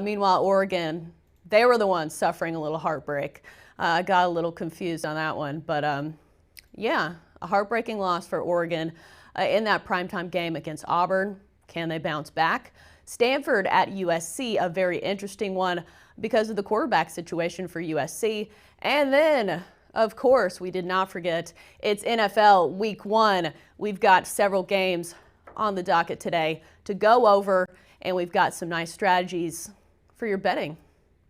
Meanwhile, Oregon, they were the ones suffering a little heartbreak. I got a little confused on that one, but yeah, a heartbreaking loss for Oregon in that primetime game against Auburn. Can they bounce back? Stanford at USC, a very interesting one because of the quarterback situation for USC. And then, of course, we did not forget, it's NFL Week 1. We've got several games on the docket today to go over, and we've got some nice strategies for your betting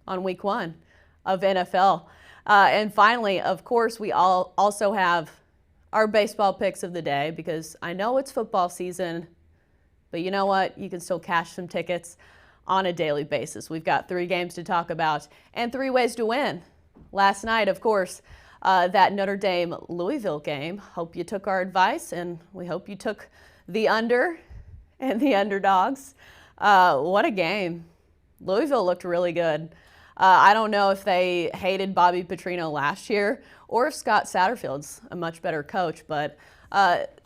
on Week 1 of NFL. And finally, of course, we also have our baseball picks of the day because I know it's football season, but you know what? You can still cash some tickets on a daily basis. We've got 3 games to talk about and 3 ways to win. Last night, of course, that Notre Dame-Louisville game. Hope you took our advice, and we hope you took the under and the underdogs. What a game. Louisville looked really good. I don't know if they hated Bobby Petrino last year or if Scott Satterfield's a much better coach, but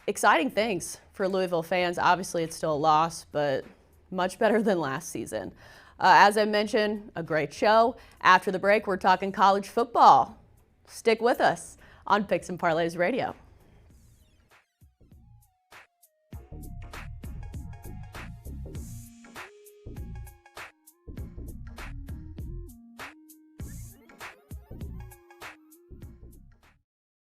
exciting things for Louisville fans. Obviously, it's still a loss, but much better than last season. As I mentioned, a great show. After the break, we're talking college football. Stick with us on Picks and Parlays Radio.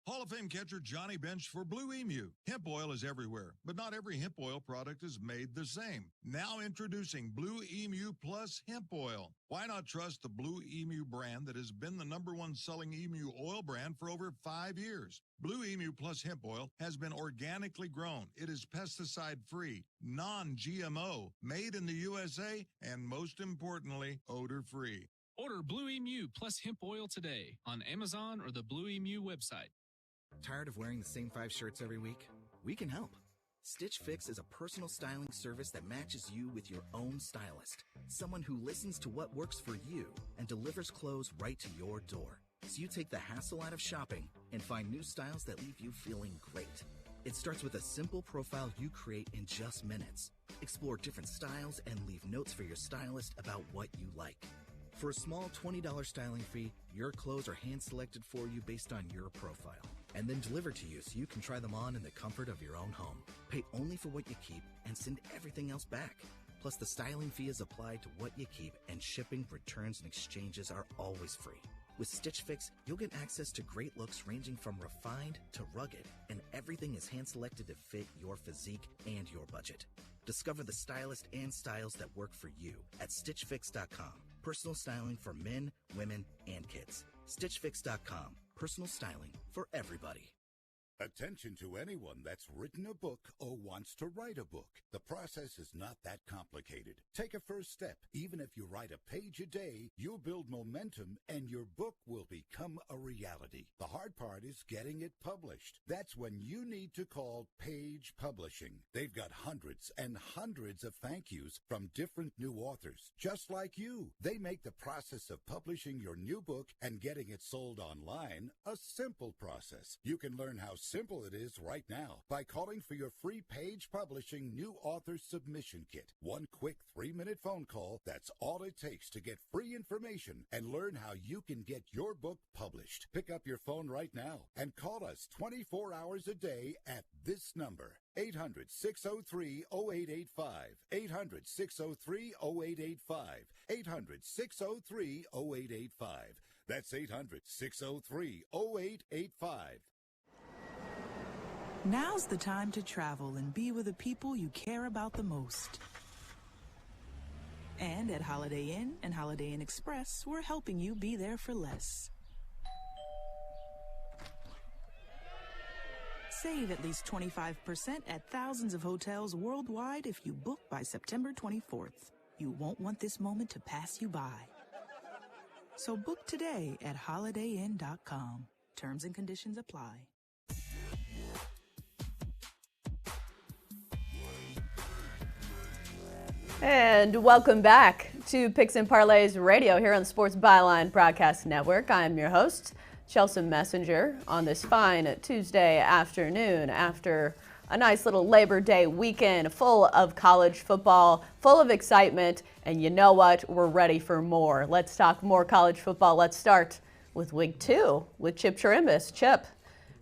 Hall of Fame catcher Johnny Bench for Blue Emu. Hemp oil is everywhere, but not every hemp oil product is made the same. Now introducing Blue Emu Plus Hemp Oil. Why not trust the Blue Emu brand that has been the #1 selling emu oil brand for over 5 years? Blue Emu Plus Hemp Oil has been organically grown. It is pesticide-free, non-GMO, made in the USA, and most importantly, odor-free. Order Blue Emu Plus Hemp Oil today on Amazon or the Blue Emu website. Tired of wearing the same 5 shirts every week? We can help. Stitch Fix is a personal styling service that matches you with your own stylist. Someone who listens to what works for you and delivers clothes right to your door. So you take the hassle out of shopping and find new styles that leave you feeling great. It starts with a simple profile you create in just minutes. Explore different styles and leave notes for your stylist about what you like. For a small $20 styling fee, your clothes are hand-selected for you based on your profile, and then delivered to you so you can try them on in the comfort of your own home. Pay only for what you keep and send everything else back. Plus, the styling fee is applied to what you keep, and shipping, returns, and exchanges are always free. With Stitch Fix, you'll get access to great looks ranging from refined to rugged, and everything is hand-selected to fit your physique and your budget. Discover the stylist and styles that work for you at StitchFix.com. Personal styling for men, women, and kids. StitchFix.com. Personal styling for everybody. Attention to anyone that's written a book or wants to write a book. The process is not that complicated. Take a first step. Even if you write a page a day, you'll build momentum and your book will become a reality. The hard part is getting it published. That's when you need to call Page Publishing. They've got hundreds and hundreds of thank yous from different new authors, just like you. They make the process of publishing your new book and getting it sold online a simple process. You can learn how simple it is right now by calling for your free Page Publishing New Author Submission Kit. One quick 3-minute phone call, that's all it takes to get free information and learn how you can get your book published. Pick up your phone right now and call us 24 hours a day at this number. 800-603-0885. 800-603-0885. 800-603-0885. That's 800-603-0885. Now's the time to travel and be with the people you care about the most. And at Holiday Inn and Holiday Inn Express, we're helping you be there for less. Save at least 25% at thousands of hotels worldwide if you book by September 24th. You won't want this moment to pass you by. So book today at holidayinn.com. Terms and conditions apply. And welcome back to Picks and Parlays Radio here on the Sports Byline Broadcast Network. I'm your host, Chelsa Messenger, on this fine Tuesday afternoon after a nice little Labor Day weekend full of college football, full of excitement. And you know what? We're ready for more. Let's talk more college football. Let's start with week 2 with Chip Chirimbus. Chip,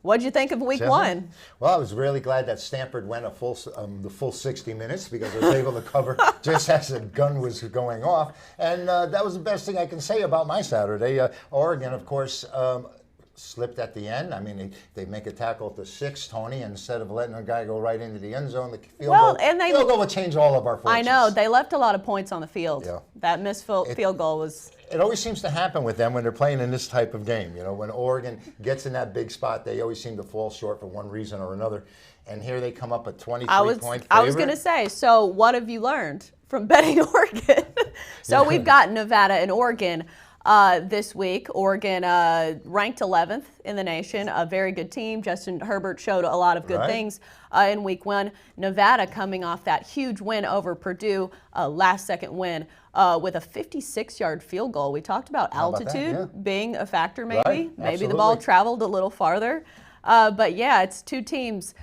what'd you think of week 1? Well, I was really glad that Stanford went the full 60 minutes because I was able to cover just as the gun was going off. And that was the best thing I can say about my Saturday. Oregon, of course, slipped at the end. I mean, they make a tackle at the 6, Tony, and instead of letting a guy go right into the end zone, the field goal would change all of our fortunes. I know. They left a lot of points on the field. Yeah. That missed field goal was... It always seems to happen with them when they're playing in this type of game. You know, when Oregon gets in that big spot, they always seem to fall short for one reason or another. And here they come up a 23-point favorite. I was going to say, so what have you learned from betting Oregon? So we've got Nevada and Oregon this week. Oregon ranked 11th in the nation, a very good team. Justin Herbert showed a lot of good things in week 1. Nevada coming off that huge win over Purdue, last-second win with a 56-yard field goal. We talked about altitude being a factor maybe. Right. Maybe the ball traveled a little farther. But yeah, it's two teams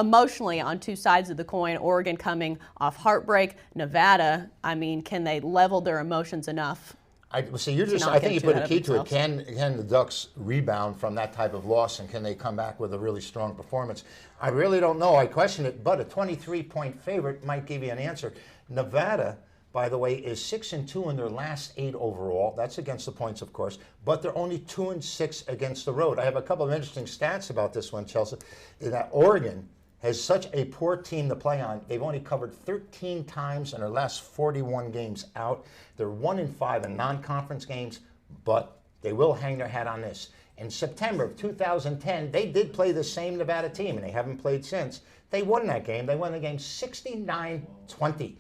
emotionally on two sides of the coin. Oregon coming off heartbreak. Nevada, I mean, can they level their emotions enough? I think you put a key to it. Can the Ducks rebound from that type of loss, and can they come back with a really strong performance? I really don't know. I question it, but a 23-point favorite might give you an answer. Nevada, by the way, is 6-2 in their last 8 overall. That's against the points, of course, but they're only 2-6 against the road. I have a couple of interesting stats about this one, Chelsa. That Oregon has such a poor team to play on. They've only covered 13 times in their last 41 games out. They're 1-5 in non-conference games, but they will hang their hat on this. In September of 2010, they did play the same Nevada team, and they haven't played since. They won that game. They won the game 69-20.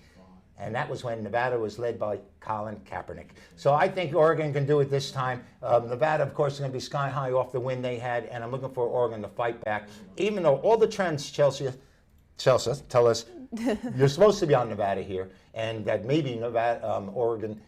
And that was when Nevada was led by Colin Kaepernick. So I think Oregon can do it this time. Nevada, of course, is going to be sky high off the win they had, and I'm looking for Oregon to fight back. Even though all the trends, Chelsa, tell us, you're supposed to be on Nevada here, and that maybe Oregon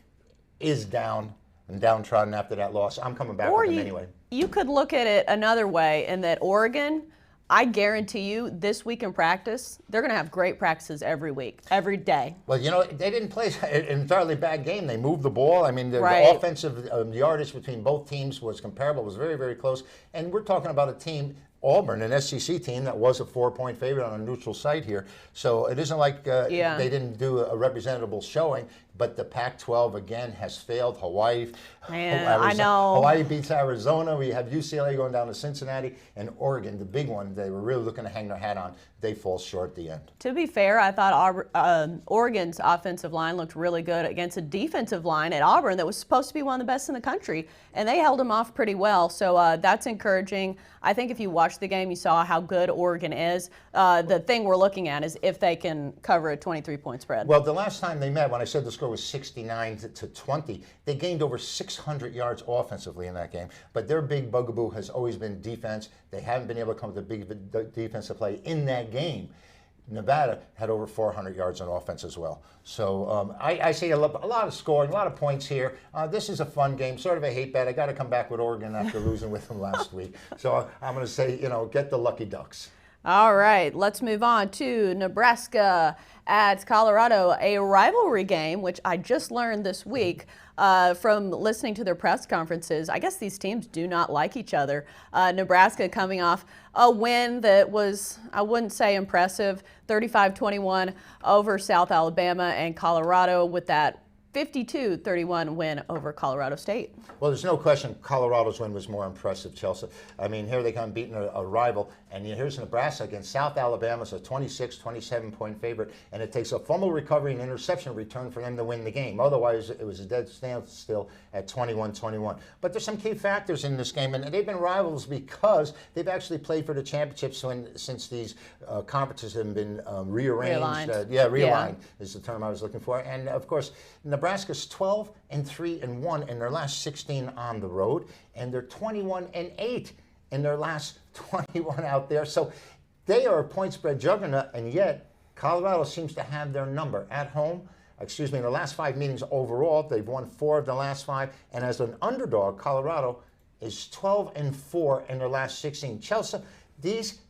is down and downtrodden after that loss. I'm coming back with them anyway. You could look at it another way in that Oregon, I guarantee you, this week in practice, they're going to have great practices every week, every day. Well, you know, they didn't play an entirely bad game. They moved the ball. I mean, the offensive yardage between both teams was comparable. It was very, very close. And we're talking about a team, Auburn, an SEC team that was a 4-point favorite on a neutral site here. So it isn't like they didn't do a representable showing. But the Pac-12, again, has failed. Hawaii, I know. Hawaii beats Arizona. We have UCLA going down to Cincinnati. And Oregon, the big one, they were really looking to hang their hat on. They fall short at the end. To be fair, I thought Oregon's offensive line looked really good against a defensive line at Auburn that was supposed to be one of the best in the country. And they held them off pretty well. So that's encouraging. I think if you watched the game, you saw how good Oregon is. The thing we're looking at is if they can cover a 23-point spread. Well, the last time they met, when I said the score was 69-20, they gained over 600 yards offensively in that game. But their big bugaboo has always been defense. They haven't been able to come to big defensive play in that game. Nevada had over 400 yards on offense as well. So I see a lot of scoring, a lot of points here. This is a fun game, sort of a hate bet. I got to come back with Oregon after losing with them last week. So I'm going to say, get the Lucky Ducks. All right, let's move on to Nebraska at Colorado, a rivalry game, which I just learned this week from listening to their press conferences. I guess these teams do not like each other. Nebraska coming off a win that was, I wouldn't say impressive, 35-21 over South Alabama, and Colorado with that 52-31 win over Colorado State. Well, there's no question Colorado's win was more impressive, Chelsa. I mean, here they come beating a rival, and here's Nebraska against South Alabama's a 27-point favorite, and it takes a fumble recovery and interception return for them to win the game. Otherwise, it was a dead standstill at 21-21. But there's some key factors in this game, and they've been rivals because they've actually played for the championships since these conferences have been rearranged. Realigned is the term I was looking for. And, of course, Nebraska's 12-3-1 in their last 16 on the road, and they're 21-8 in their last 21 out there. So they are a point spread juggernaut, and yet Colorado seems to have their number at home. In the last 5 meetings overall, they've won 4 of the last 5, and as an underdog, Colorado is 12-4 in their last 16. Chelsa, these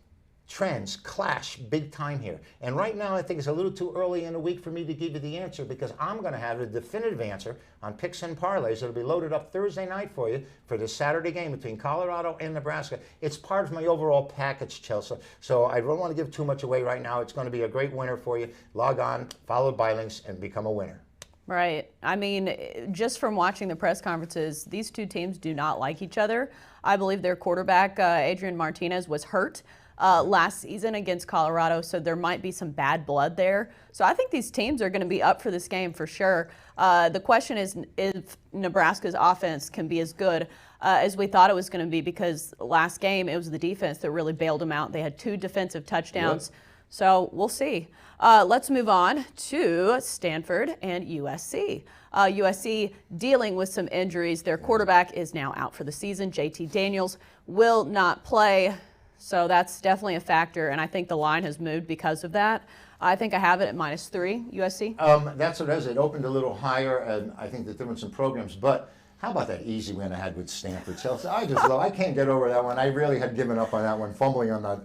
trends clash big time here. And right now, I think it's a little too early in the week for me to give you the answer, because I'm going to have a definitive answer on picks and parlays. It'll be loaded up Thursday night for you for the Saturday game between Colorado and Nebraska. It's part of my overall package, Chelsa. So I don't want to give too much away right now. It's going to be a great winner for you. Log on, follow by links, and become a winner. Right. I mean, just from watching the press conferences, these two teams do not like each other. I believe their quarterback, Adrian Martinez, was hurt last season against Colorado, so there might be some bad blood there. So I think these teams are going to be up for this game for sure. The question is if Nebraska's offense can be as good as we thought it was going to be, because last game it was the defense that really bailed them out. They had 2 defensive touchdowns. Yep. So we'll see. Let's move on to Stanford and USC. USC dealing with some injuries. Their quarterback is now out for the season. JT Daniels will not play. So that's definitely a factor, and I think the line has moved because of that. I think I have it at -3, USC. That's what it is. It opened a little higher, and I think the difference in programs. But how about that easy win I had with Stanford, Chelsea? I can't get over that one. I really had given up on that one, fumbling on that.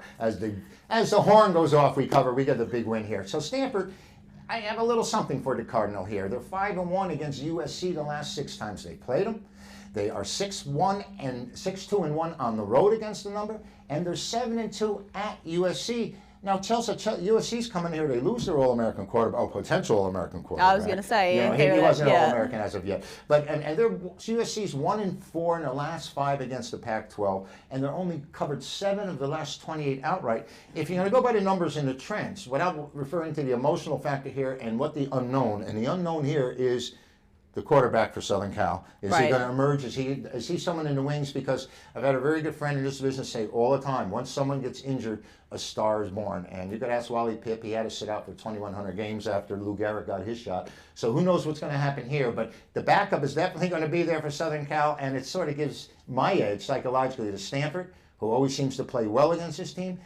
As the horn goes off, we get the big win here. So Stanford, I have a little something for the Cardinal here. They're 5-1 against USC the last 6 times they played them. They are 6-1 and 6-2-1 on the road against the number, and they're 7-2 at USC. Now, USC's coming here. They lose their All-American quarterback, potential All-American quarterback. I was going to say, he wasn't All-American as of yet. But USC's 1-4 in the last 5 against the Pac-12, and they're only covered 7 of the last 28 outright. If you're going to go by the numbers and the trends, without referring to the emotional factor here and what the unknown here is the quarterback for Southern Cal. Is he going to emerge? Is he someone in the wings? Because I've had a very good friend in this business say all the time, once someone gets injured, a star is born. And you could ask Wally Pipp. He had to sit out for 2,100 games after Lou Gehrig got his shot. So who knows what's going to happen here? But the backup is definitely going to be there for Southern Cal, and it sort of gives my edge psychologically to Stanford, who always seems to play well against this team,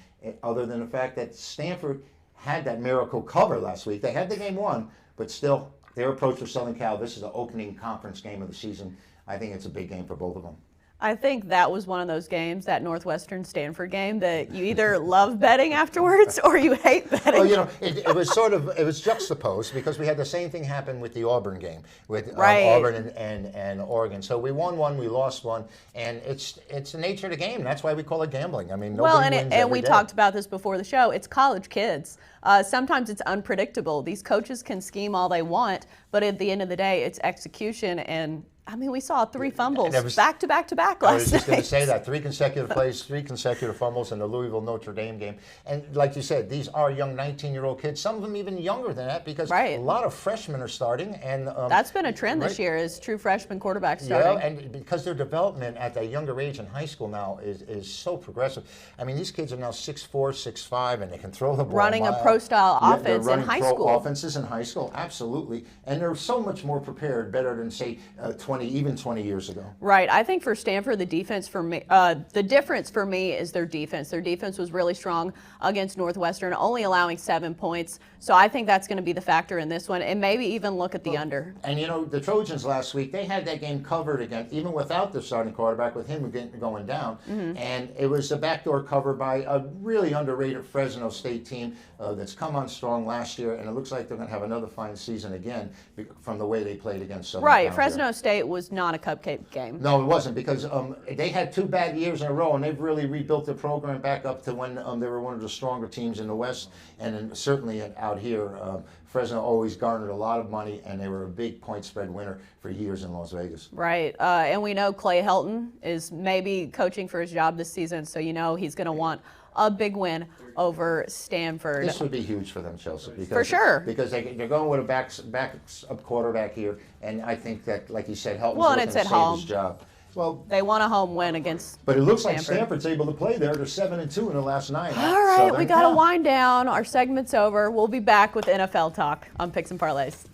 other than the fact that Stanford had that miracle cover last week. They had the game won, but still, their approach for Southern Cal, this is the opening conference game of the season. I think it's a big game for both of them. I think that was one of those games, that Northwestern-Stanford game, that you either love betting afterwards or you hate betting. Well, it was juxtaposed, because we had the same thing happen with the Auburn game, with Auburn and Oregon. So we won one, we lost one, and it's the nature of the game. That's why we call it gambling. I mean, nobody wins every day. Talked about this before the show. It's college kids. Sometimes it's unpredictable. These coaches can scheme all they want, but at the end of the day, it's execution. And I mean, we saw 3 fumbles back to back last night. I was just going to say that. 3 consecutive plays, 3 consecutive fumbles in the Louisville-Notre Dame game. And like you said, these are young 19-year-old kids, some of them even younger than that, because a lot of freshmen are starting. And that's been a trend this year, is true freshman quarterbacks starting. Yeah, and because their development at that younger age in high school now is so progressive. I mean, these kids are now 6'4", 6'5", and they can throw the ball. Running a pro-style offense in high school. Offenses in high school, absolutely. And they're so much more prepared, better than, say, 20 years ago. Right. I think for Stanford, the difference for me is their defense. Their defense was really strong against Northwestern, only allowing 7 points. So I think that's going to be the factor in this one, and maybe even look at the under. And the Trojans last week, they had that game covered again, even without their starting quarterback, with him going down. Mm-hmm. And it was a backdoor cover by a really underrated Fresno State team that's come on strong last year, and it looks like they're going to have another fine season again from the way they played against Southern Cal. Right. Fresno State was not a cupcake game. No, it wasn't, because they had 2 bad years in a row, and they've really rebuilt their program back up to when they were one of the stronger teams in the West, and certainly out here. Fresno always garnered a lot of money, and they were a big point spread winner for years in Las Vegas. Right, and we know Clay Helton is maybe coaching for his job this season, so he's going to want a big win over Stanford. This would be huge for them, Chelsea. For sure. Because they're going with a backup quarterback here, and I think that, like you said, Helton's looking to save his job. Well, they want a home win against But it looks Stanford. like Stanford's able to play there. They're 7-2 in the last 9. All right, we got to wind down. Our segment's over. We'll be back with NFL talk on Picks and Parlays.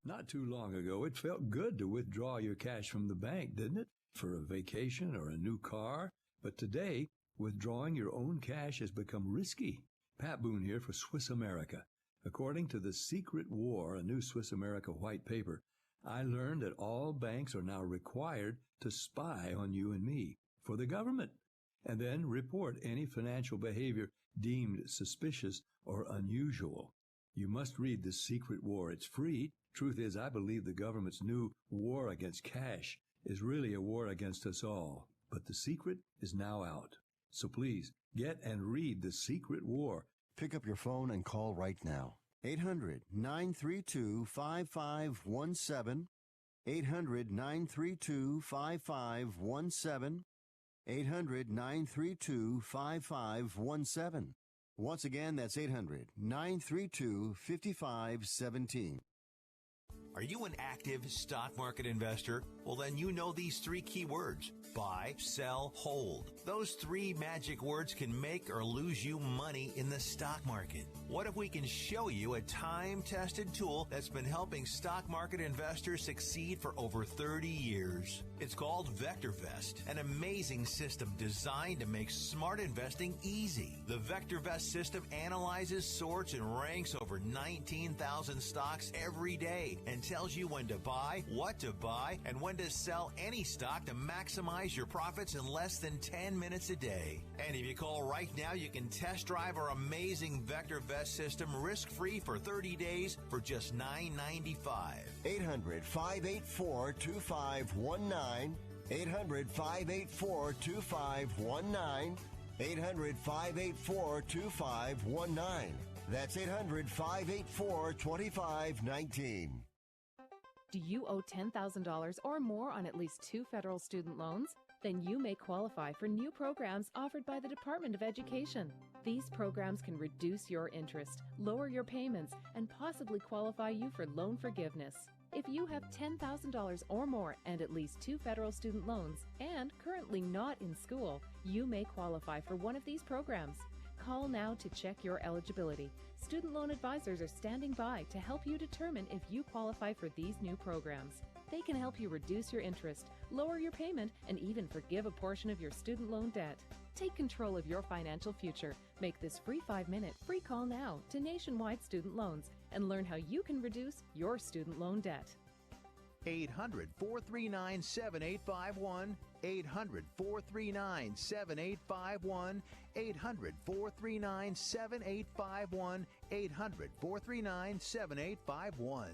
Not too long ago, it felt good to withdraw your cash from the bank, didn't it? For a vacation or a new car. But today, withdrawing your own cash has become risky. Pat Boone here for Swiss America. According to The Secret War, a new Swiss America white paper, I learned that all banks are now required to spy on you and me for the government, and then report any financial behavior deemed suspicious or unusual. You must read The Secret War. It's free. Truth is, I believe the government's new war against cash is really a war against us all. But the secret is now out. So please, get and read The Secret War. Pick up your phone and call right now. 800-932-5517. 800-932-5517. 800-932-5517. Once again, that's 800-932-5517. Are you an active stock market investor? Well, then you know these three key words: buy, sell, hold. Those three magic words can make or lose you money in the stock market. What if we can show you a time-tested tool that's been helping stock market investors succeed for over 30 years? It's called VectorVest, an amazing system designed to make smart investing easy. The VectorVest system analyzes, sorts, and ranks over 19,000 stocks every day and tells you when to buy, what to buy, and when to sell any stock to maximize your profits in less than 10 minutes a day. And if you call right now, you can test drive our amazing VectorVest system risk-free for 30 days for just $9.95. 800-584-2519. 800-584-2519. 800-584-2519. That's 800-584-2519. Do you owe $10,000 or more on at least 2 federal student loans? Then you may qualify for new programs offered by the Department of Education. These programs can reduce your interest, lower your payments, and possibly qualify you for loan forgiveness. If you have $10,000 or more and at least 2 federal student loans and currently not in school, you may qualify for one of these programs. Call now to check your eligibility. Student loan advisors are standing by to help you determine if you qualify for these new programs. They can help you reduce your interest, lower your payment, and even forgive a portion of your student loan debt. Take control of your financial future. Make this free 5-minute free call now to Nationwide Student Loans and learn how you can reduce your student loan debt. 800-439-7851. 800-439-7851. 800-439-7851. 800-439-7851.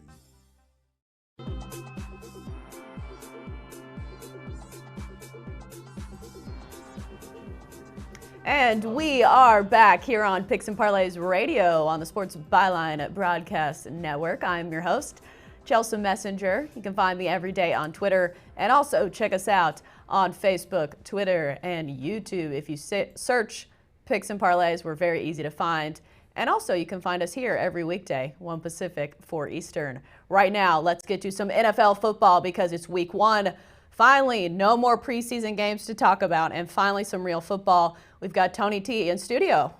And we are back here on Picks and Parlays Radio on the Sports Byline Broadcast Network. I'm your host, Chelsa Messenger. You can find me every day on Twitter, and also check us out on Facebook, Twitter, and YouTube. If you search Picks and Parlays, we're very easy to find. And also, you can find us here every weekday, 1 Pacific, 4 Eastern. Right now, let's get to some NFL football because it's week 1. Finally, no more preseason games to talk about, and finally some real football. We've got Tony T in studio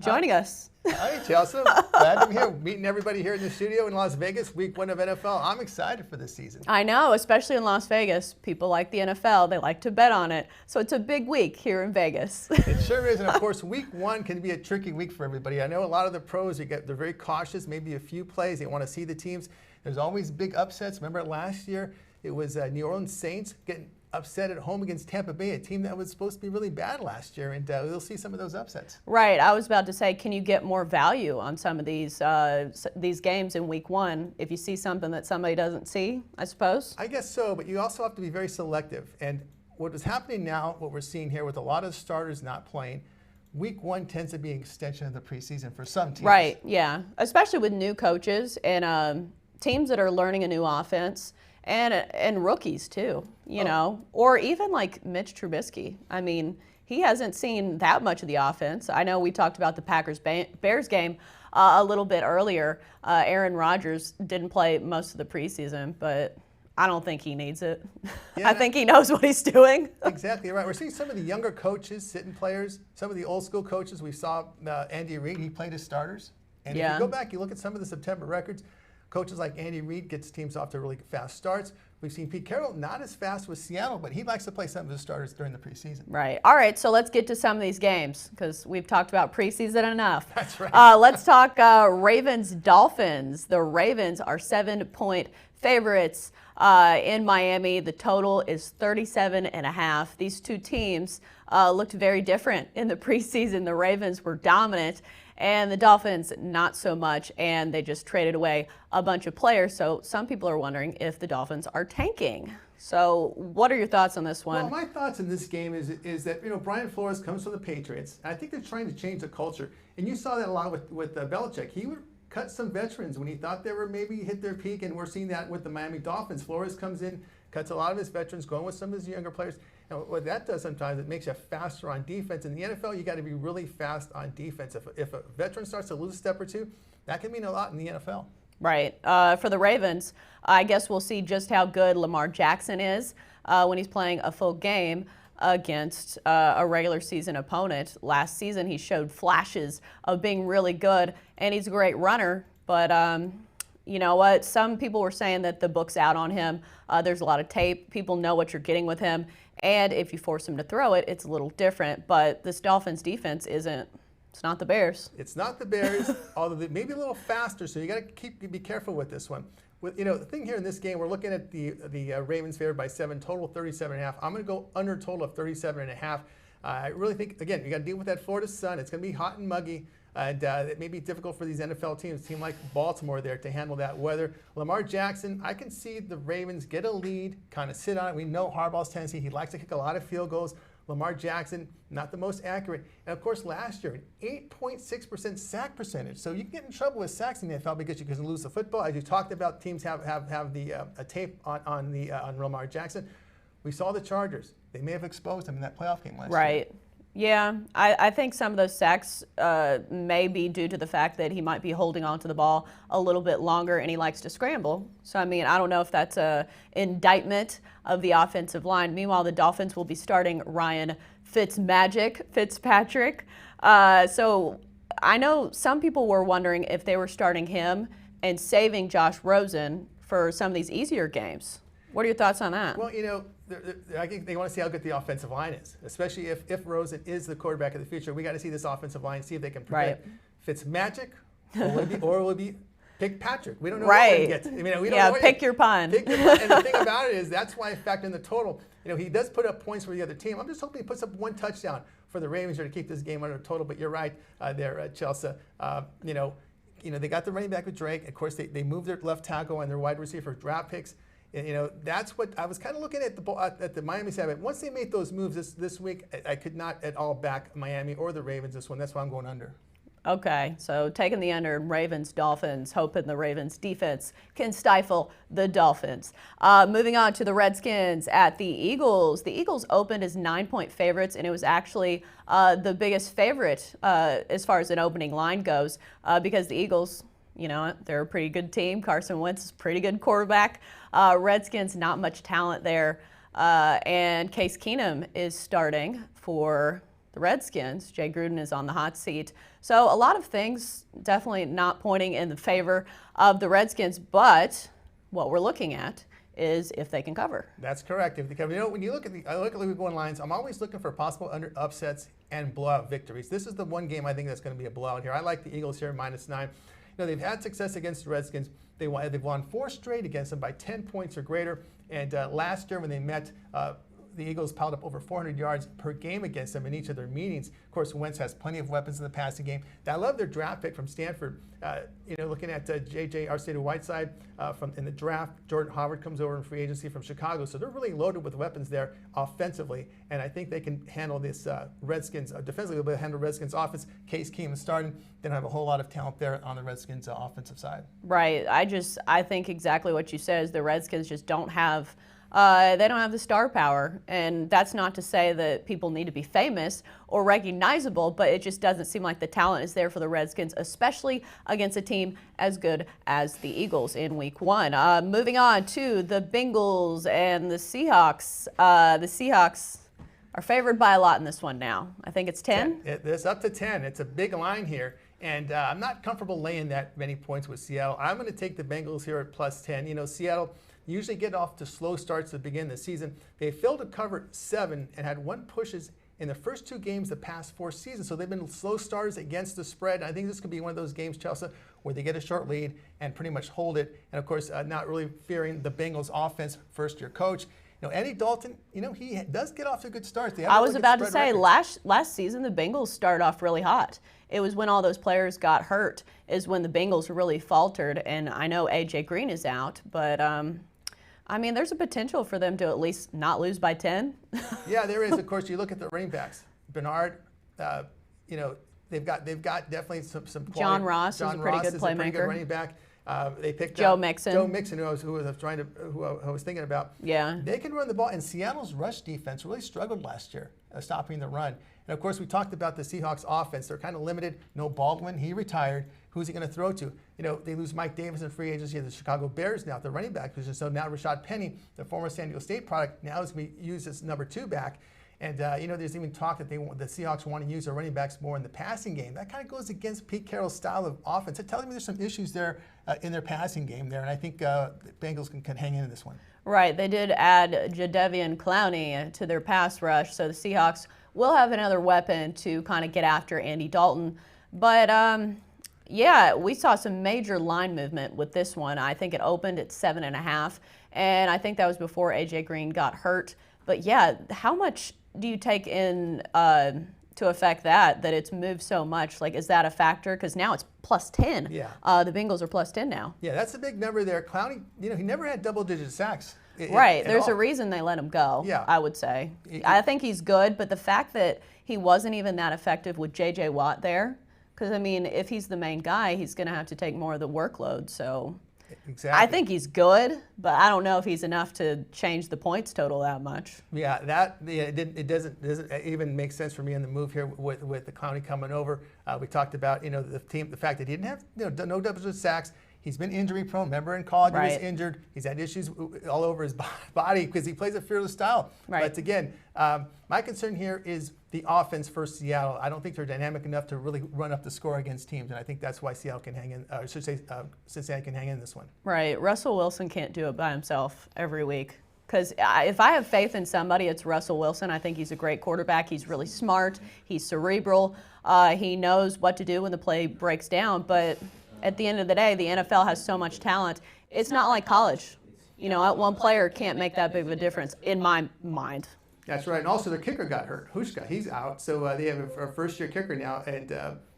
joining us. Hi, Chelsa. Glad to be here, meeting everybody here in the studio in Las Vegas, week 1 of NFL. I'm excited for this season. I know, especially in Las Vegas. People like the NFL. They like to bet on it. So it's a big week here in Vegas. It sure is, and of course, week 1 can be a tricky week for everybody. I know a lot of the pros, they're very cautious, maybe a few plays. They want to see the teams. There's always big upsets. Remember last year, it was New Orleans Saints getting upset at home against Tampa Bay, a team that was supposed to be really bad last year, and we'll see some of those upsets. Right. I was about to say, can you get more value on some of these games in week 1 if you see something that somebody doesn't see, I suppose? I guess so, but you also have to be very selective. And what is happening now, what we're seeing here with a lot of starters not playing, week 1 tends to be an extension of the preseason for some teams. Right, yeah. Especially with new coaches and teams that are learning a new offense. And rookies too, you know, or even like Mitch Trubisky. I mean, he hasn't seen that much of the offense. I know we talked about the Packers-Bears game a little bit earlier. Aaron Rodgers didn't play most of the preseason, but I don't think he needs it. Yeah, I think he knows what he's doing. Exactly right. We're seeing some of the younger coaches, sitting players, some of the old school coaches. We saw Andy Reid, he played his starters. And if you go back, you look at some of the September records, coaches like Andy Reid gets teams off to really fast starts. We've seen Pete Carroll not as fast with Seattle, but he likes to play some of his starters during the preseason. Right. All right, so let's get to some of these games because we've talked about preseason enough. That's right. Let's talk Ravens-Dolphins. The Ravens are 7-point favorites in Miami. The total is 37.5. These two teams looked very different in the preseason. The Ravens were dominant, and the Dolphins not so much, and they just traded away a bunch of players. So some people are wondering if the Dolphins are tanking. So what are your thoughts on this one? Well, my thoughts in this game is that, Brian Flores comes from the Patriots. And I think they're trying to change the culture. And you saw that a lot with Belichick. He would cut some veterans when he thought they were maybe hit their peak, and we're seeing that with the Miami Dolphins. Flores comes in, cuts a lot of his veterans, going with some of his younger players. And what that does sometimes, it makes you faster on defense. In the NFL, you got to be really fast on defense. If a veteran starts to lose a step or two, that can mean a lot in the NFL. Right. For the Ravens, I guess we'll see just how good Lamar Jackson is when he's playing a full game against a regular season opponent. Last season, he showed flashes of being really good, and he's a great runner. But you know what? Some people were saying that the book's out on him. There's a lot of tape. People know what you're getting with him. And if you force him to throw it, it's a little different. But this Dolphins defense isn't. It's not the Bears. It's not the Bears, although they may be a little faster, so you got to be careful with this one. The thing here in this game, we're looking at the Ravens favored by 7, total 37.5. I'm going to go under total of 37.5. I really think, again, you got to deal with that Florida sun. It's going to be hot and muggy, and it may be difficult for these NFL teams, a team like Baltimore there, to handle that weather. Lamar Jackson, I can see the Ravens get a lead, kind of sit on it. We know Harbaugh's tendency. He likes to kick a lot of field goals. Lamar Jackson, not the most accurate. And of course, last year, an 8.6% sack percentage. So you can get in trouble with sacks in the NFL because you can lose the football. As you talked about, teams have the a tape on Lamar Jackson. We saw the Chargers. They may have exposed him in that playoff game last year. Right. Yeah, I think some of those sacks may be due to the fact that he might be holding on to the ball a little bit longer and he likes to scramble. So, I mean, I don't know if that's an indictment of the offensive line. Meanwhile, the Dolphins will be starting Ryan Fitzpatrick. So I know some people were wondering if they were starting him and saving Josh Rosen for some of these easier games. What are your thoughts on that? Well, I think they want to see how good the offensive line is, especially if Rosen is the quarterback of the future. We got to see this offensive line, see if they can prevent Fitzmagic, or will it be pick Patrick? We don't know what we get. We don't know pick your pun. Pick your pun. And the thing about it is that's why I factor in the total. He does put up points for the other team. I'm just hoping he puts up one touchdown for the Ravens to keep this game under total. But you're right there, Chelsa. They got the running back with Drake. Of course, they moved their left tackle and their wide receiver for draft picks. That's what I was kind of looking at the Miami side. Once they made those moves this week, I could not at all back Miami or the Ravens this one. That's why I'm going under. Okay, so taking the under, Ravens-Dolphins, hoping the Ravens defense can stifle the Dolphins. Moving on to the Redskins at the Eagles. The Eagles opened as 9-point favorites, and it was actually the biggest favorite as far as an opening line goes because the Eagles, they're a pretty good team. Carson Wentz is a pretty good quarterback. Redskins, not much talent there. And Case Keenum is starting for the Redskins. Jay Gruden is on the hot seat. So a lot of things definitely not pointing in the favor of the Redskins, but what we're looking at is if they can cover. That's correct. If they cover. When you look at the week one lines, I'm always looking for possible under upsets and blowout victories. This is the one game I think that's going to be a blowout here. I like the Eagles here -9. They've had success against the Redskins. They've won 4 straight against them by 10 points or greater. And last year when they met, the Eagles piled up over 400 yards per game against them in each of their meetings. Of course, Wentz has plenty of weapons in the passing game. I love their draft pick from Stanford. Looking at J.J. Arcega-Whiteside in the draft. Jordan Howard comes over in free agency from Chicago. So they're really loaded with weapons there offensively. And I think they can handle this Redskins defensively. They'll be able to handle Redskins offense. Case Keenum starting. Then have a whole lot of talent there on the Redskins offensive side. Right. I think exactly what you said is the Redskins just don't have they don't have the star power, and that's not to say that people need to be famous or recognizable, but it just doesn't seem like the talent is there for the Redskins, especially against a team as good as the Eagles in Week 1. Moving on to the Bengals and the Seahawks. The Seahawks are favored by a lot in this one now. I think it's 10. It's up to 10. It's a big line here. And I'm not comfortable laying that many points with Seattle. I'm going to take the Bengals here at +10. Seattle, usually get off to slow starts to begin the season. They failed to cover 7 and had 1 pushes in the first 2 games the past 4 seasons. So they've been slow starters against the spread. I think this could be one of those games, Chelsa, where they get a short lead and pretty much hold it. And of course, not really fearing the Bengals offense, first-year coach. Andy Dalton, he does get off to a good start. I was about to say, last season, the Bengals started off really hot. It was when all those players got hurt is when the Bengals really faltered. And I know A.J. Green is out, but there's a potential for them to at least not lose by 10. Yeah, there is. Of course, you look at the running backs. Bernard, they've got definitely some quality. John Ross is a pretty good playmaker. A pretty good running back. They picked Joe Mixon. Joe Mixon, who I was thinking about. Yeah. They can run the ball, and Seattle's rush defense really struggled last year, stopping the run. And of course, we talked about the Seahawks offense. They're kind of limited. No Baldwin, he retired. Who's he going to throw to? They lose Mike Davis in free agency. The Chicago Bears now at the running back position. So now Rashad Penny, the former San Diego State product, now is going to be used as number 2 back. And, there's even talk that the Seahawks want to use their running backs more in the passing game. That kind of goes against Pete Carroll's style of offense. It tells me there's some issues there in their passing game there, and I think the Bengals can hang in this one. Right. They did add Jadeveon Clowney to their pass rush, so the Seahawks will have another weapon to kind of get after Andy Dalton. But, we saw some major line movement with this one. I think it opened at 7.5, and I think that was before A.J. Green got hurt. But, how much do you take in to affect that it's moved so much? Like, is that a factor? Because now it's plus 10. Yeah. The Bengals are plus 10 now. Yeah, that's a big number there. Clowney, he never had double-digit sacks. Right. There's a reason they let him go, I would say. I think he's good, but the fact that he wasn't even that effective with J.J. Watt there, because, if he's the main guy, he's going to have to take more of the workload. So exactly. I think he's good, but I don't know if he's enough to change the points total that much. Yeah, it doesn't even make sense for me in the move here with the Clowney coming over. We talked about the fact that he didn't have no double-digit sacks. He's been injury prone. Remember in college he was injured. He's had issues all over his body because he plays a fearless style. Right. But again, my concern here is the offense for Seattle. I don't think they're dynamic enough to really run up the score against teams, and I think that's why Seattle can hang in. I should say Cincinnati can hang in this one. Right. Russell Wilson can't do it by himself every week. Because if I have faith in somebody, it's Russell Wilson. I think he's a great quarterback. He's really smart. He's cerebral. He knows what to do when the play breaks down. But at the end of the day, the NFL has so much talent. It's not like college. One player can't make that big of a difference in my mind. That's right. And also their kicker got hurt. Hushka, he's out. So they have a first-year kicker now. And,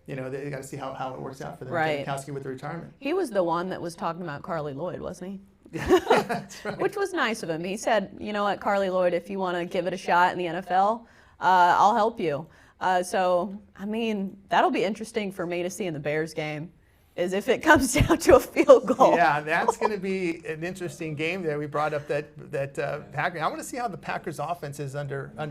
they got to see how it works out for them. Right. Janikowski with the retirement. He was the one that was talking about Carly Lloyd, wasn't he? That's right. Which was nice of him. He said, you know what, Carly Lloyd, if you want to give it a shot in the NFL, I'll help you. That'll be interesting for me to see in the Bears game, is if it comes down to a field goal. Yeah, that's going to be an interesting game there. We brought up that Packers. I want to see how the Packers offense is under Matt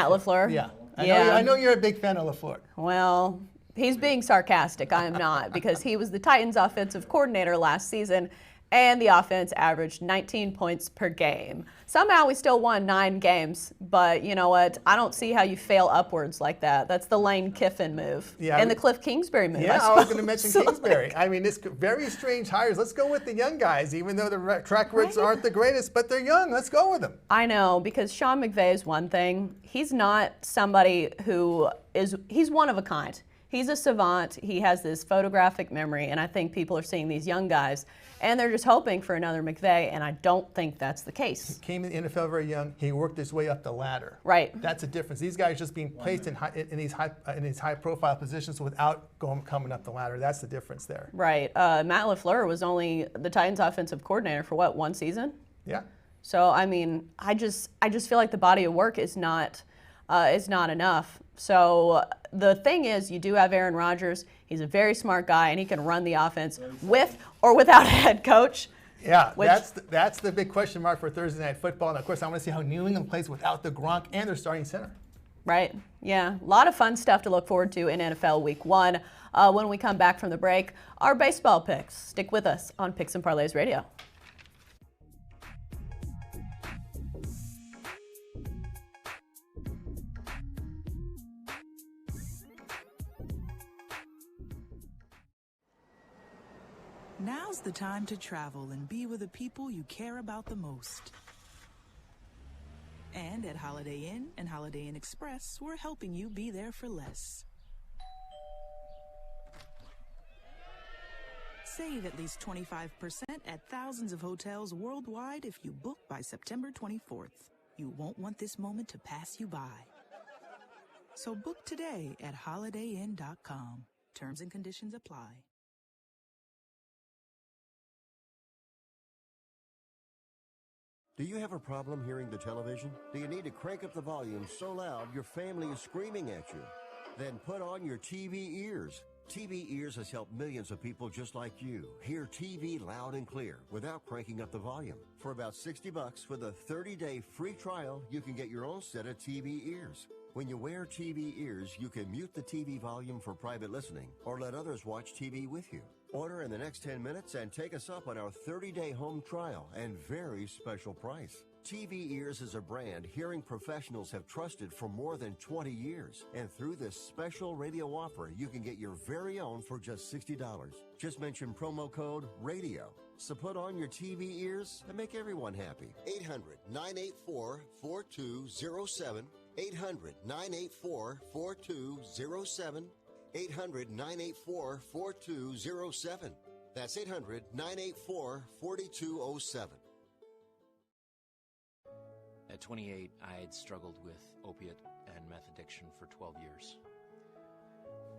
LaFleur? Yeah. I know you're a big fan of LaFleur. Well, he's being sarcastic. I am not, because he was the Titans offensive coordinator last season, and the offense averaged 19 points per game. Somehow we still won 9 games, but you know what? I don't see how you fail upwards like that. That's the Lane Kiffin move. Yeah, and the Cliff Kingsbury move. Yeah, I was going to mention Kingsbury. It's very strange hires. Let's go with the young guys, even though the track records aren't the greatest, but they're young. Let's go with them. I know, because Sean McVay is one thing. He's not somebody he's one of a kind. He's a savant. He has this photographic memory, and I think people are seeing these young guys, and they're just hoping for another McVay, and I don't think that's the case. He came in the NFL very young. He worked his way up the ladder. Right. That's a difference. These guys just being placed in these high-profile positions without coming up the ladder. That's the difference there. Right. Matt LaFleur was only the Titans' offensive coordinator for what, 1 season? Yeah. So I just feel like the body of work is not enough. So the thing is, you do have Aaron Rodgers. He's a very smart guy, and he can run the offense with or without a head coach. Yeah, that's the big question mark for Thursday Night Football. And, of course, I want to see how New England plays without the Gronk and their starting center. Right. Yeah. A lot of fun stuff to look forward to in NFL Week 1. When we come back from the break, our baseball picks. Stick with us on Picks and Parlays Radio. Now's the time to travel and be with the people you care about the most. And at Holiday Inn and Holiday Inn Express, we're helping you be there for less. Save at least 25% at thousands of hotels worldwide if you book by September 24th. You won't want this moment to pass you by. So book today at holidayinn.com. Terms and conditions apply. Do you have a problem hearing the television? Do you need to crank up the volume so loud your family is screaming at you? Then put on your TV ears. TV Ears has helped millions of people just like you hear TV loud and clear without cranking up the volume. For about $60 with a 30-day free trial, you can get your own set of TV Ears. When you wear TV Ears, you can mute the TV volume for private listening or let others watch TV with you. Order in the next 10 minutes and take us up on our 30-day home trial and very special price. TV Ears is a brand hearing professionals have trusted for more than 20 years. And through this special radio offer, you can get your very own for just $60. Just mention promo code RADIO. So put on your TV ears and make everyone happy. 800-984-4207. 800-984-4207. 800-984-4207. That's 800-984-4207. At 28, I had struggled with opiate and meth addiction for 12 years.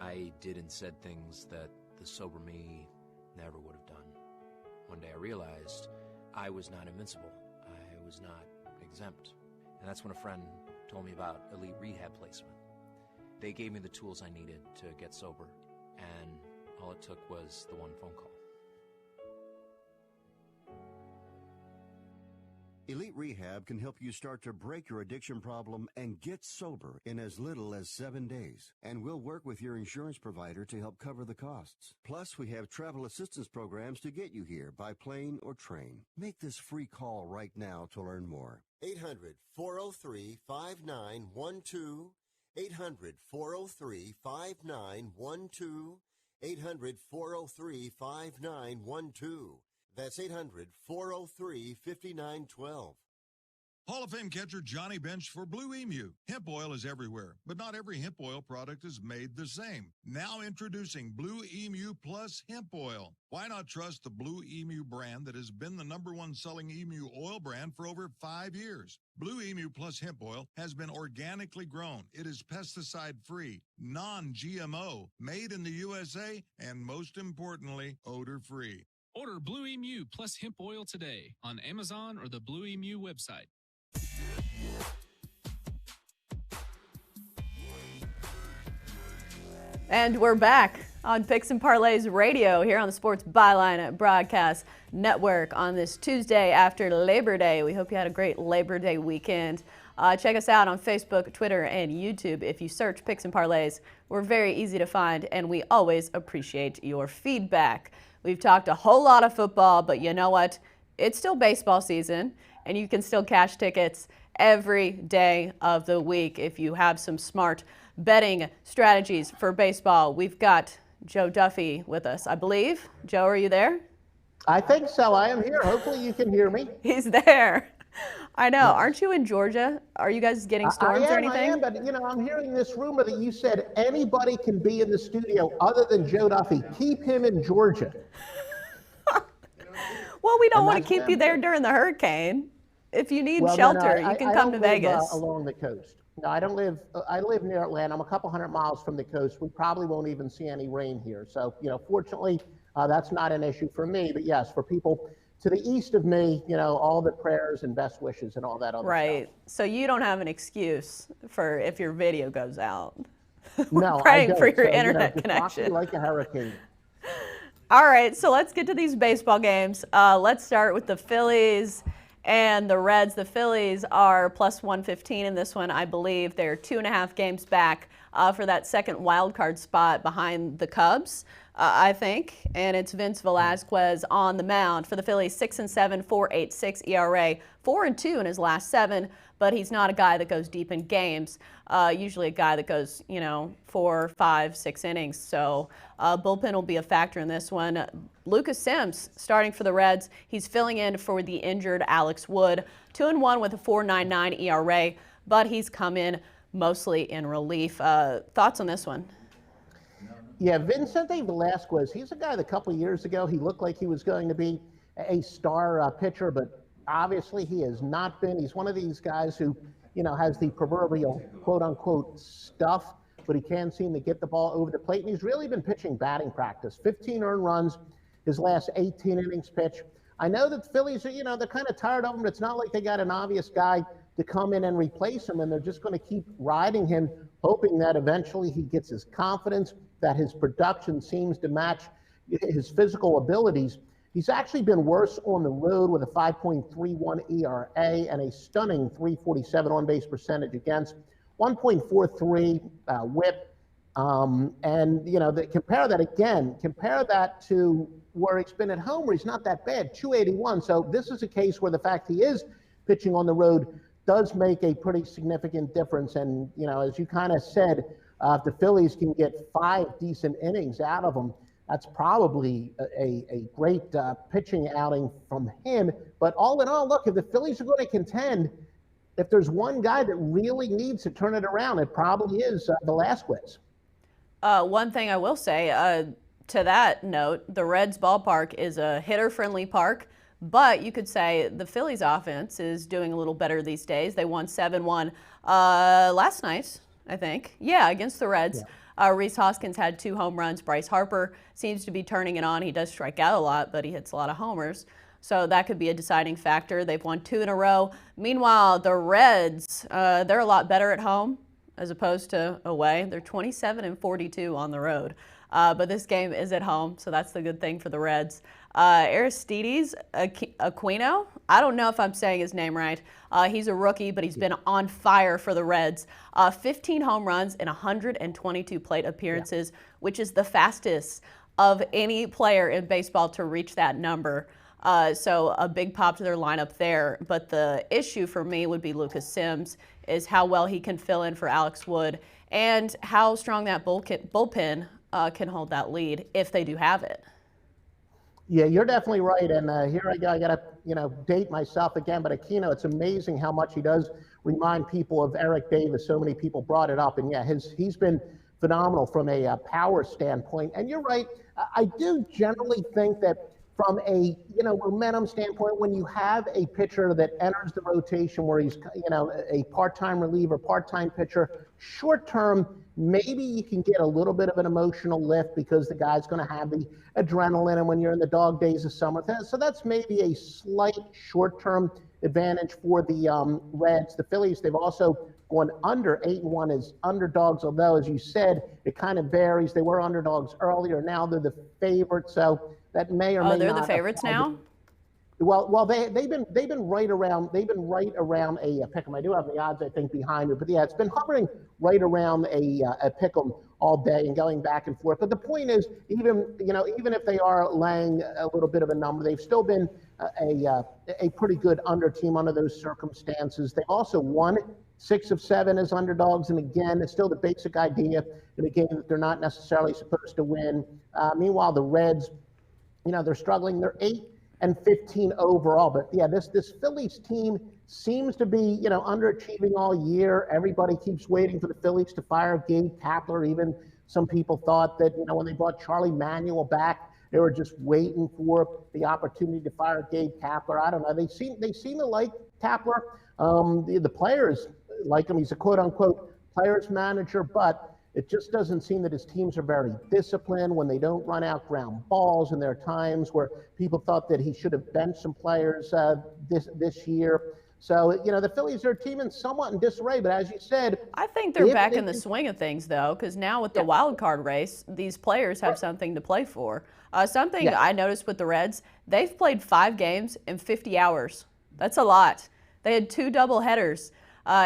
I did and said things that the sober me never would have done. One day I realized I was not invincible. I was not exempt. And that's when a friend told me about elite rehab placement. They gave me the tools I needed to get sober, and all it took was the one phone call. Elite Rehab can help you start to break your addiction problem and get sober in as little as 7 days. And we'll work with your insurance provider to help cover the costs. Plus, we have travel assistance programs to get you here by plane or train. Make this free call right now to learn more. 800-403-5912. 800-403-5912. 800-403-5912. That's 800-403-5912. Hall of Fame catcher Johnny Bench for Blue Emu. Hemp oil is everywhere, but not every hemp oil product is made the same. Now introducing Blue Emu Plus Hemp Oil. Why not trust the Blue Emu brand that has been the #1 selling emu oil brand for over 5 years? Blue Emu Plus Hemp Oil has been organically grown. It is pesticide-free, non-GMO, made in the USA, and most importantly, odor-free. Order Blue Emu Plus Hemp Oil today on Amazon or the Blue Emu website. And we're back on Picks and Parlays Radio here on the Sports Byline Broadcast Network on this Tuesday after Labor Day. We hope you had a great Labor Day weekend. Check us out on Facebook, Twitter, and YouTube. If you search Picks and Parlays, we're very easy to find, and we always appreciate your feedback. We've talked a whole lot of football, but you know what? It's still baseball season, and you can still cash tickets every day of the week if you have some smart betting strategies for baseball. We've got Joe Duffy with us, I believe. Joe, are you there? I think so. I am here. Hopefully you can hear me. He's there. I know. Yes. Aren't you in Georgia? Are you guys getting storms or anything? I am, but I'm hearing this rumor that you said anybody can be in the studio other than Joe Duffy. Keep him in Georgia. Well, we don't want to keep you there during the hurricane. If you need shelter, you can come to Vegas. Along the coast. No, I don't live. I live near Atlanta. I'm a couple hundred miles from the coast. We probably won't even see any rain here. So, fortunately, that's not an issue for me. But yes, for people to the east of me, all the prayers and best wishes and all that other stuff. Right. So you don't have an excuse for if your video goes out. No, praying for your internet connection. Like a hurricane. All right. So let's get to these baseball games. Let's start with the Phillies and the Reds. The Phillies are plus 115 in this one, I believe. They're 2.5 games back for that second wild card spot behind the Cubs. I think, and it's Vince Velasquez on the mound for the Phillies. 6-7, 4.86 ERA, 4-2 in his last 7. But he's not a guy that goes deep in games. Usually a guy that goes, 4, 5, 6 innings. So bullpen will be a factor in this one. Lucas Sims starting for the Reds. He's filling in for the injured Alex Wood. 2-1 with a 4.99 ERA, but he's come in mostly in relief. Thoughts on this one? Yeah, Vincente Velasquez, he's a guy that a couple of years ago, he looked like he was going to be a star pitcher, but obviously he has not been. He's one of these guys who, has the proverbial quote-unquote stuff, but he can't seem to get the ball over the plate. And he's really been pitching batting practice. 15 earned runs, his last 18 innings pitch. I know that the Phillies are, they're kind of tired of him, but it's not like they got an obvious guy to come in and replace him, and they're just going to keep riding him, hoping that eventually he gets his confidence, that his production seems to match his physical abilities. He's actually been worse on the road with a 5.31 ERA and a stunning 347 on-base percentage against, 1.43 WHIP. Compare that to where he's been at home, where he's not that bad, 281. So this is a case where the fact he is pitching on the road does make a pretty significant difference. And, as you kind of said, if the Phillies can get 5 decent innings out of him, that's probably a great pitching outing from him. But all in all, look, if the Phillies are going to contend, if there's one guy that really needs to turn it around, it probably is Velasquez. One thing I will say, to that note, the Reds ballpark is a hitter-friendly park, but you could say the Phillies offense is doing a little better these days. They won 7-1 last night, I think. Yeah, against the Reds. Yeah. Rhys Hoskins had 2 home runs. Bryce Harper seems to be turning it on. He does strike out a lot, but he hits a lot of homers. So that could be a deciding factor. They've won 2 in a row. Meanwhile, the Reds, they're a lot better at home as opposed to away. They're 27-42 on the road. But this game is at home, so that's the good thing for the Reds. Aristides Aquino, I don't know if I'm saying his name right. He's a rookie, but he's been on fire for the Reds. 15 home runs in 122 plate appearances, which is the fastest of any player in baseball to reach that number. So a big pop to their lineup there. But the issue for me would be Lucas Sims, is how well he can fill in for Alex Wood and how strong that bullpen can hold that lead if they do have it. Yeah, you're definitely right. And here I go. I got to, date myself again. But Aquino, it's amazing how much he does remind people of Eric Davis. So many people brought it up. And yeah, he's been phenomenal from a power standpoint. And you're right. I do generally think that from a, momentum standpoint, when you have a pitcher that enters the rotation where he's, a part-time reliever, part-time pitcher, short-term, maybe you can get a little bit of an emotional lift because the guy's going to have the adrenaline and when you're in the dog days of summer. So that's maybe a slight short-term advantage for the Reds. The Phillies, they've also gone under 8-1 as underdogs, although, as you said, it kind of varies. They were underdogs earlier. Now they're the favorites. So that may or may not. Oh, they're the favorites now? Well, they've been right around a pick 'em. I do have the odds, I think, behind it, but yeah, it's been hovering right around a pick 'em all day and going back and forth. But the point is, even if they are laying a little bit of a number, they've still been a pretty good under team under those circumstances. They've also won 6 of 7 as underdogs, and again, it's still the basic idea in a game that they're not necessarily supposed to win. Meanwhile, the Reds, they're struggling. They're 8-15 overall. But yeah, this Phillies team seems to be, underachieving all year. Everybody keeps waiting for the Phillies to fire Gabe Kapler. Even some people thought that, when they brought Charlie Manuel back, they were just waiting for the opportunity to fire Gabe Kapler. I don't know. They seem to like Kapler. The players like him. He's a quote-unquote players manager, but it just doesn't seem that his teams are very disciplined when they don't run out ground balls. And there are times where people thought that he should have benched some players this year. So, the Phillies are a team somewhat in disarray. But as you said, I think they're back in the swing of things, though, because now with the wild card race, these players have something to play for. Something I noticed with the Reds, they've played 5 games in 50 hours. That's a lot. They had 2 doubleheaders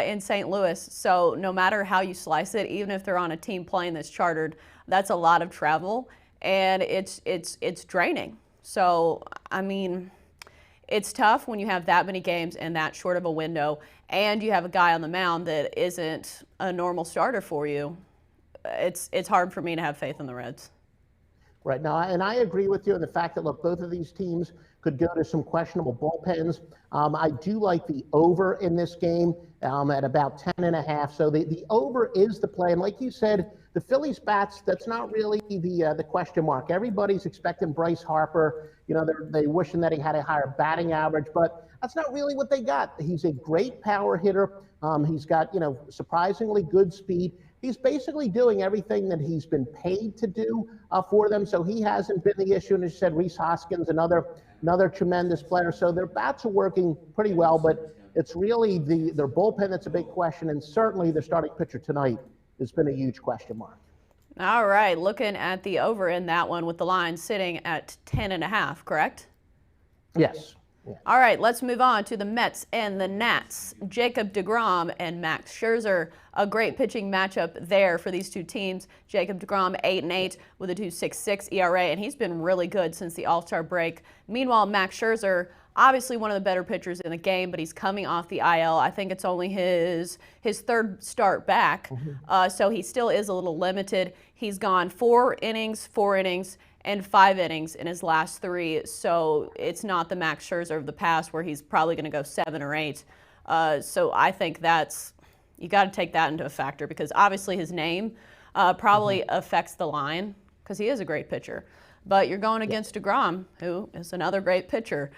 in St. Louis. So no matter how you slice it, even if they're on a team plane that's chartered, that's a lot of travel. and it's draining. So, I mean, it's tough when you have that many games in that short of a window, and you have a guy on the mound that isn't a normal starter for you. It's hard for me to have faith in the Reds. Right now, and I agree with you in the fact that, look, both of these teams could go to some questionable bullpens. I do like the over in this game at about 10.5. So the over is the play. And like you said, the Phillies bats, that's not really the question mark. Everybody's expecting Bryce Harper. You know, they're wishing that he had a higher batting average, but that's not really what they got. He's a great power hitter. He's got, you know, surprisingly good speed. He's basically doing everything that he's been paid to do for them, so he hasn't been the issue. And as you said, Rhys Hoskins, another tremendous player. So their bats are working pretty well, but it's really their bullpen that's a big question, and certainly their starting pitcher tonight has been a huge question mark. All right, looking at the over in that one with the line sitting at 10.5, correct? Yes. Yeah. All right, let's move on to the Mets and the Nats. Jacob deGrom and Max Scherzer, a great pitching matchup there for these two teams. Jacob deGrom 8-8 with a 2.66 ERA, and he's been really good since the All-Star break. Meanwhile, Max Scherzer, obviously one of the better pitchers in the game, but he's coming off the IL. I think it's only his third start back, so he still is a little limited. He's gone 4 innings, and 5 innings in his last 3, so it's not the Max Scherzer of the past where he's probably going to go 7 or 8. So I think you got to take that into a factor, because obviously his name probably affects the line, because he is a great pitcher. But you're going against deGrom, who is another great pitcher.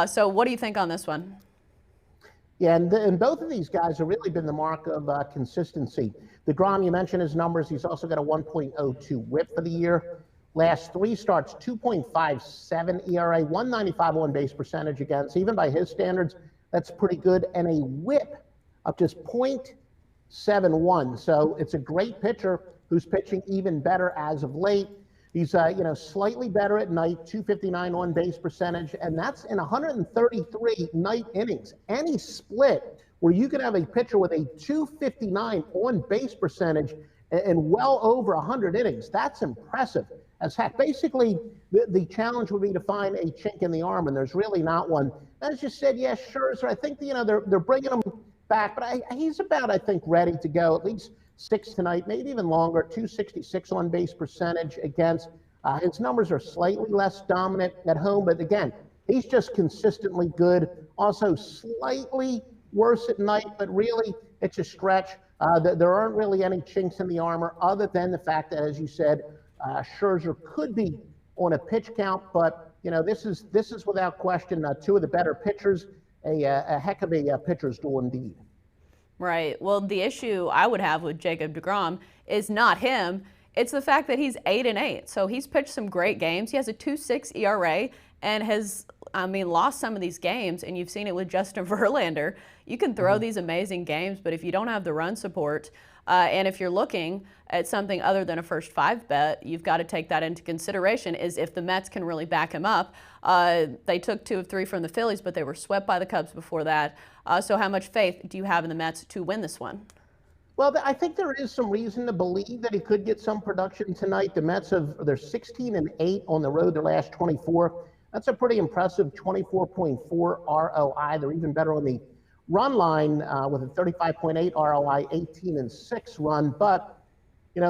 So what do you think on this one? Yeah, and both of these guys have really been the mark of consistency. deGrom, you mentioned his numbers. He's also got a 1.02 whip for the year. Last 3 starts, 2.57 ERA, 195 on-base percentage against. Even by his standards, that's pretty good. And a whip of just .71. So it's a great pitcher who's pitching even better as of late. He's slightly better at night, 259 on-base percentage, and that's in 133 night innings. Any split where you could have a pitcher with a 259 on-base percentage and well over 100 innings, that's impressive as heck. Basically, the challenge would be to find a chink in the armor, and there's really not one. As you said, yes, Scherzer, I think they're bringing him back, but he's about, I think, ready to go. At least 6 tonight, maybe even longer. 266 on base percentage against. His numbers are slightly less dominant at home, but again, he's just consistently good. Also slightly worse at night, but really it's a stretch. There aren't really any chinks in the armor other than the fact that, as you said, Scherzer could be on a pitch count, but this is without question 2 of the better pitchers, a heck of a pitcher's duel indeed. Right. Well, the issue I would have with Jacob deGrom is not him. It's the fact that he's 8-8. So he's pitched some great games. He has a 2.6 ERA and has, lost some of these games, and you've seen it with Justin Verlander. You can throw these amazing games, but if you don't have the run support, and if you're looking at something other than a first 5 bet, you've got to take that into consideration, is if the Mets can really back him up. They took 2 of 3 from the Phillies, but they were swept by the Cubs before that. So how much faith do you have in the Mets to win this one? Well, I think there is some reason to believe that he could get some production tonight. The Mets they're 16-8 on the road their last 24. That's a pretty impressive 24.4 ROI. They're even better on the run line with a 35.8 ROI, 18-6 run. But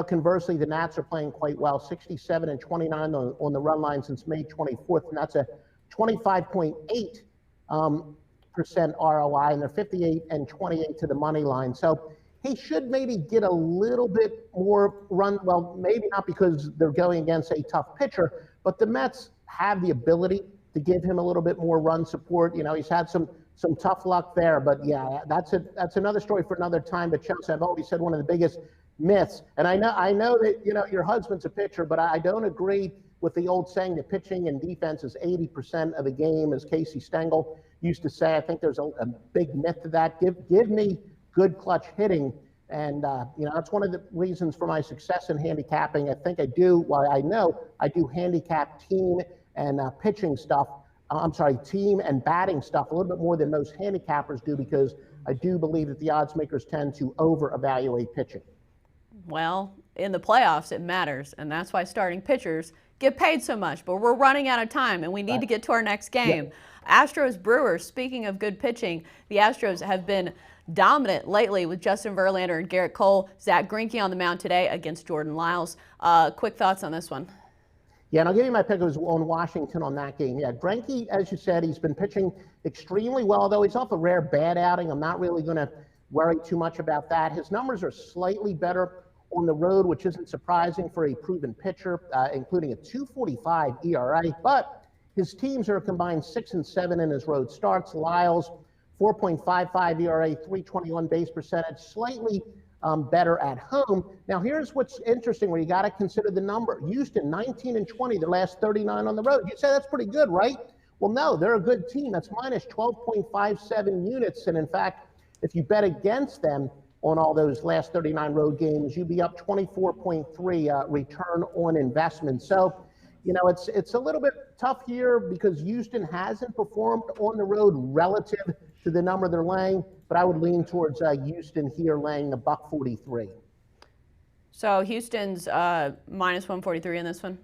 conversely, the Nats are playing quite well, 67-29 on the run line since May 24th, and that's a 25.8% ROI, and they're 58-28 to the money line. So he should maybe get a little bit more run. Well, maybe not because they're going against a tough pitcher, but the Mets have the ability to give him a little bit more run support. He's had some tough luck there, but yeah, that's another story for another time. But Chelsa, I've always said one of the biggest myths, and I know that your husband's a pitcher, but I don't agree with the old saying that pitching and defense is 80% of the game, as Casey Stengel used to say. I think there's a big myth to that. Give me good clutch hitting, and that's one of the reasons for my success in handicapping. I think I do. Well, I know I do handicap team and pitching stuff. Team and batting stuff a little bit more than most handicappers do, because I do believe that the odds makers tend to over-evaluate pitching. Well, in the playoffs, it matters, and that's why starting pitchers get paid so much, but we're running out of time and we need to get to our next game. Astros Brewers, speaking of good pitching, the Astros have been dominant lately with Justin Verlander and Garrett Cole. Zach Greinke on the mound today against Jordan Lyles. Quick thoughts on this one? Yeah, and I'll give you my pick. It was on Washington on that game. Yeah, Greinke, as you said, he's been pitching extremely well, though he's off a rare bad outing. I'm not really going to worry too much about that. His numbers are slightly better on the road, which isn't surprising for a proven pitcher, including a 2.45 ERA. But his teams are a combined 6 and 7 in his road starts. Lyles, 4.55 ERA, 321 base percentage, slightly better at home. Now, here's what's interesting where you got to consider the number. Houston, 19 and 20, the last 39 on the road. You say that's pretty good, right? Well, no, they're a good team. That's minus 12.57 units. And in fact, if you bet against them on all those last 39 road games, you'd be up 24.3 return on investment. So, you know, it's a little bit tough here because Houston hasn't performed on the road relative to the number they're laying, but I would lean towards Houston here laying the $1.43. So Houston's minus 143 in this one?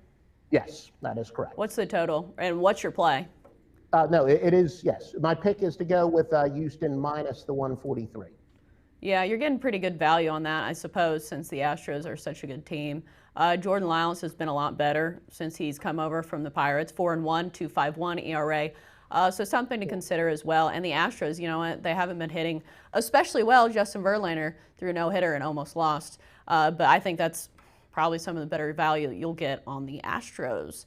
Yes, that is correct. What's the total and what's your play? No, it is, yes. My pick is to go with Houston minus the 143. Yeah, you're getting pretty good value on that, I suppose, since the Astros are such a good team. Jordan Lyles has been a lot better since he's come over from the Pirates. 4-1, 2.51 ERA. So something to consider as well. And the Astros, you know what, they haven't been hitting especially well. Justin Verlander threw a no-hitter and almost lost. But I think that's probably some of the better value that you'll get on the Astros.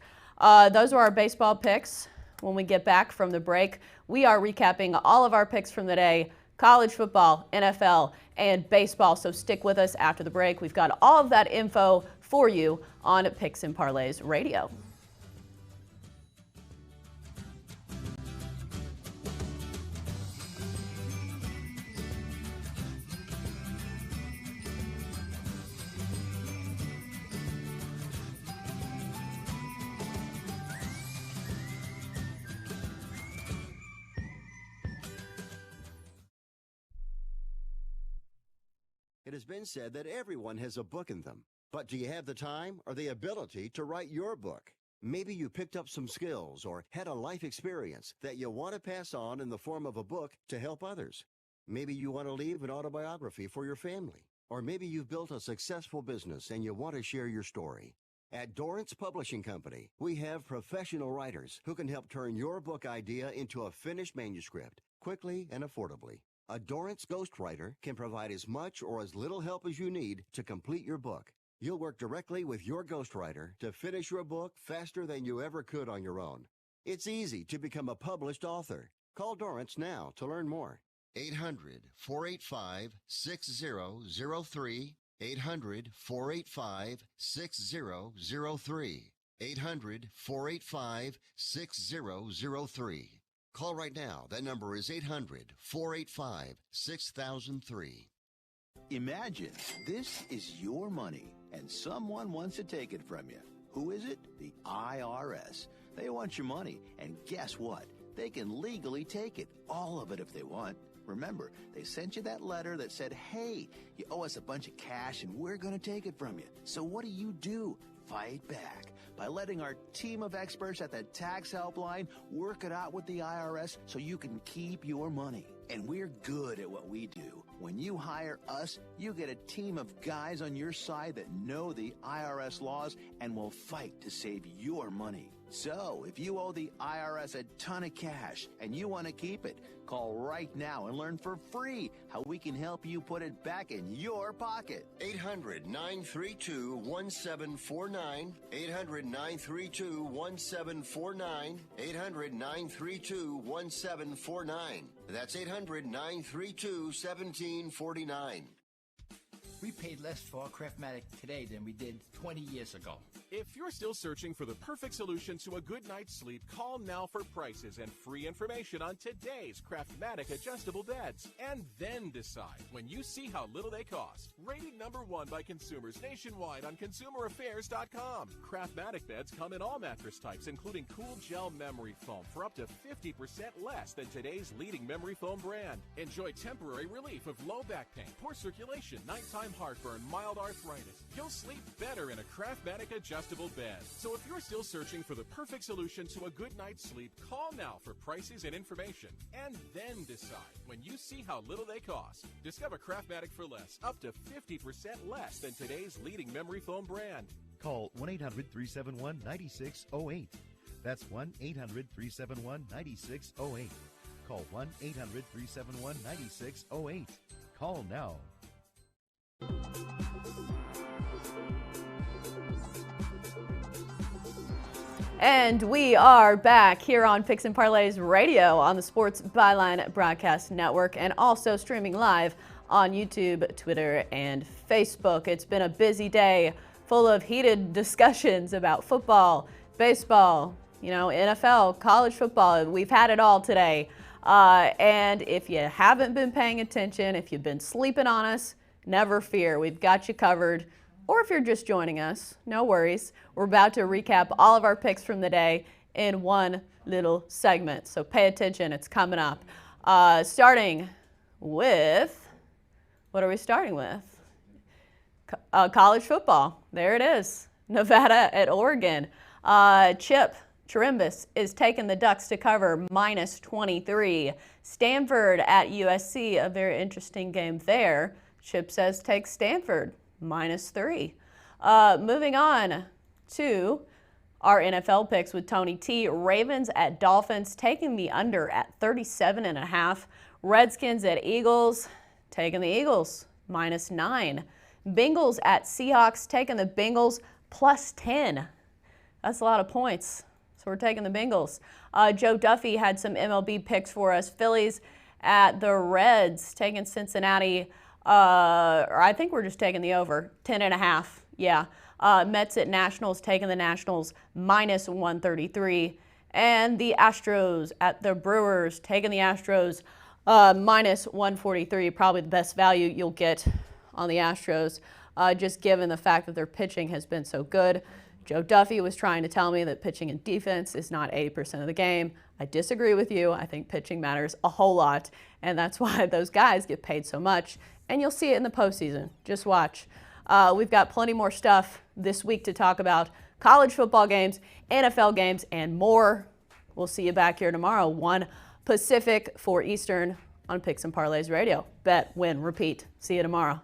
Those are our baseball picks. When we get back from the break, we are recapping all of our picks from the day. College football, NFL, and baseball. So stick with us after the break. We've got all of that info for you on Picks and Parlays Radio. It has been said that everyone has a book in them. But do you have the time or the ability to write your book? Maybe you picked up some skills or had a life experience that you want to pass on in the form of a book to help others. Maybe you want to leave an autobiography for your family. Or maybe you've built a successful business and you want to share your story. At Dorrance Publishing Company, we have professional writers who can help turn your book idea into a finished manuscript quickly and affordably. A Dorrance ghostwriter can provide as much or as little help as you need to complete your book. You'll work directly with your ghostwriter to finish your book faster than you ever could on your own. It's easy to become a published author. Call Dorrance now to learn more. 800-485-6003. 800-485-6003. 800-485-6003. Call right now. That number is 800-485-6003. Imagine this is your money and someone wants to take it from you. Who is it? The IRS. They want your money, and guess what? They can legally take it, all of it if they want. Remember, they sent you that letter that said, hey, you owe us a bunch of cash and we're going to take it from you. So what do? Fight back by letting our team of experts at the tax helpline work it out with the IRS so you can keep your money. And we're good at what we do. When you hire us, you get a team of guys on your side that know the IRS laws and will fight to save your money. So, if you owe the IRS a ton of cash and you want to keep it, call right now and learn for free how we can help you put it back in your pocket. 800-932-1749. 800-932-1749. 800-932-1749. That's 800-932-1749. We paid less for our Craftmatic today than we did 20 years ago. If you're still searching for the perfect solution to a good night's sleep, call now for prices and free information on today's Craftmatic adjustable beds. And then decide when you see how little they cost. Rated #1 by consumers nationwide on consumeraffairs.com. Craftmatic beds come in all mattress types, including cool gel memory foam for up to 50% less than today's leading memory foam brand. Enjoy temporary relief of low back pain, poor circulation, nighttime nighttime heartburn, mild arthritis, you'll sleep better in a Craftmatic adjustable bed. So if you're still searching for the perfect solution to a good night's sleep, call now for prices and information, and then decide when you see how little they cost. Discover Craftmatic for less, up to 50% less than today's leading memory foam brand. Call 1-800-371-9608. That's 1-800-371-9608. Call 1-800-371-9608. Call now. And we are back here on Picks and Parlays Radio on the Sports Byline Broadcast Network and also streaming live on YouTube, Twitter, and Facebook. It's been a busy day full of heated discussions about football, baseball, NFL, college football. We've had it all today. And if you haven't been paying attention, if you've been sleeping on us, never fear. We've got you covered. Or if you're just joining us, no worries. We're about to recap all of our picks from the day in one little segment. So pay attention. It's coming up. Starting with, what are we starting with? College football. There it is. Nevada at Oregon. Chip Chirimbus is taking the Ducks to cover -23. Stanford at USC, a very interesting game there. Chip says take Stanford, -3. Moving on to our NFL picks with Tony T. Ravens at Dolphins, taking the under at 37.5. Redskins at Eagles, taking the Eagles, -9. Bengals at Seahawks, taking the Bengals, +10. That's a lot of points. So we're taking the Bengals. Joe Duffy had some MLB picks for us. Phillies at the Reds, taking Cincinnati. Or I think we're just taking the over, 10.5. Yeah. Mets at Nationals, taking the Nationals, -133. And the Astros at the Brewers, taking the Astros, -143. Probably the best value you'll get on the Astros, just given the fact that their pitching has been so good. Joe Duffy was trying to tell me that pitching and defense is not 80% of the game. I disagree with you. I think pitching matters a whole lot, and that's why those guys get paid so much. And you'll see it in the postseason. Just watch. We've got plenty more stuff this week to talk about. College football games, NFL games, and more. We'll see you back here tomorrow, 1 Pacific, 4 Eastern on Picks and Parlays Radio. Bet, win, repeat. See you tomorrow.